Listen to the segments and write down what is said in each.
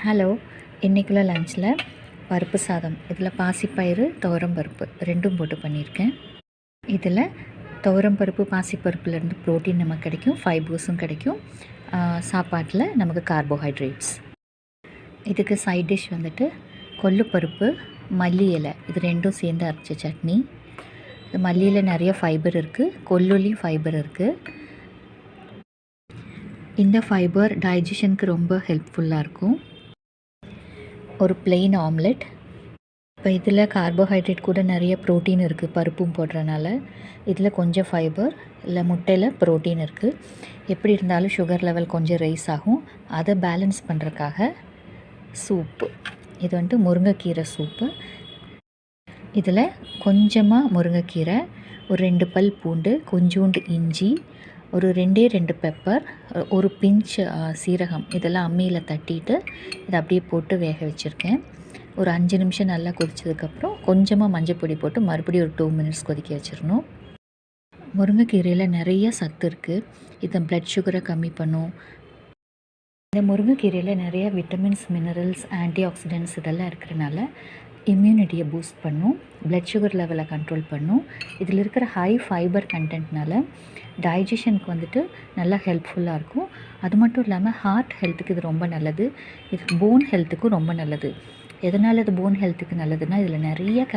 Hello, இன்றைக்குள்ள லஞ்சில் பருப்பு சாதம். இதில் பாசிப்பயிறு, துவரம்பருப்பு ரெண்டும் போட்டு பண்ணியிருக்கேன். இதில் துவரம்பருப்பு பாசிப்பருப்புலேருந்து ப்ரோட்டீன் நமக்கு கிடைக்கும், ஃபைபர்ஸும் கிடைக்கும். சாப்பாட்டில் நமக்கு கார்போஹைட்ரேட்ஸ். இதுக்கு சைட் டிஷ் வந்துட்டு கொள்ளுப்பருப்பு, மல்லி இலை இது ரெண்டும் சேர்ந்து அரைச்ச சட்னி. மல்லியில் நிறைய ஃபைபர் இருக்குது, கொல்லுலேயும் ஃபைபர் இருக்குது. இந்த ஃபைபர் டைஜஷனுக்கு ரொம்ப ஹெல்ப்ஃபுல்லாக இருக்கும். ஒரு பிளெயின் ஆம்லெட். இப்போ இதில் கார்போஹைட்ரேட் கூட நிறைய ப்ரோட்டீன் இருக்குது, பருப்பும் போடுறனால. இதில் கொஞ்சம் ஃபைபர், இல்லை முட்டையில் ப்ரோட்டீன் இருக்குது. எப்படி இருந்தாலும் சுகர் லெவல் கொஞ்சம் ரைஸ் ஆகும். அதை பேலன்ஸ் பண்ணுறதுக்காக சூப்பு. இது வந்துட்டு முருங்கைக்கீரை சூப்பு. இதில் கொஞ்சமாக முருங்கைக்கீரை, ஒரு 2 பல் பூண்டு, கொஞ்சோண்டு இஞ்சி, ஒரு 2 பெப்பர், ஒரு பிஞ்ச் சீரகம் இதெல்லாம் அம்மியில் தட்டிட்டு இதை அப்படியே போட்டு வேக வச்சுருக்கேன். ஒரு 5 நிமிஷம் நல்லா கொதிச்சதுக்கப்புறம் கொஞ்சமாக மஞ்சள் பொடி போட்டு மறுபடியும் ஒரு 2 மினிட்ஸ் கொதிக்க வச்சிடணும். முருங்கைக்கீரையில் நிறைய சத்து இருக்குது. இது ப்ளட் சுகரை கம்மி பண்ணும். இந்த முருங்கைக்கீரையில் நிறைய விட்டமின்ஸ், மினரல்ஸ், ஆன்டி ஆக்சிடென்ட்ஸ் இதெல்லாம் இருக்கிறனால இம்யூனிட்டியை பூஸ்ட் பண்ணும், ப்ளட் சுகர் லெவலை கண்ட்ரோல் பண்ணும். இதில் இருக்கிற ஹை ஃபைபர் கண்டென்ட்னால டைஜஷனுக்கு வந்துட்டு நல்லா ஹெல்ப்ஃபுல்லாக இருக்கும். அது மட்டும் இல்லாமல் ஹார்ட் ஹெல்த்துக்கு இது ரொம்ப நல்லது. இது போன் ஹெல்த்துக்கும் ரொம்ப நல்லது. எதனால் இது போன் ஹெல்த்துக்கு நல்லதுன்னா இதில் நிறைய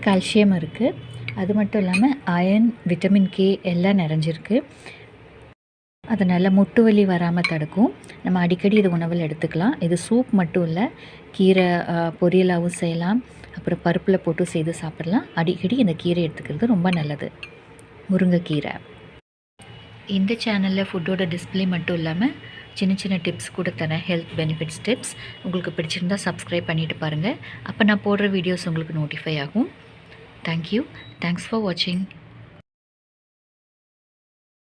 கால்சியம் இருக்குது. அது மட்டும் இல்லாமல் அயர்ன், விட்டமின் கே எல்லாம் நிறைஞ்சிருக்கு. அதனால் முட்டு வலி வராமல் தடுக்கும். நம்ம அடிக்கடி இது உணவில் எடுத்துக்கலாம். இது சூப் மட்டும் இல்லை, கீரை பொரியலாகவும் செய்யலாம், அப்புறம் பருப்பில் போட்டு செய்து சாப்பிடலாம். அடிக்கடி இந்த கீரை எடுத்துக்கிறது ரொம்ப நல்லது. முருங்கைக்கீரை. இந்த சேனலில் ஃபுட்டோட டிஸ்பிளே மட்டும் இல்லாமல் சின்ன சின்ன டிப்ஸ் கூட தரேன், ஹெல்த் பெனிஃபிட்ஸ் டிப்ஸ். உங்களுக்கு பிடிச்சிருந்தா சப்ஸ்கிரைப் பண்ணிவிட்டு பாருங்கள். அப்போ நான் போடுற வீடியோஸ் உங்களுக்கு நோட்டிஃபை ஆகும். தேங்க்யூ. தேங்க்ஸ் ஃபார் வாட்சிங்.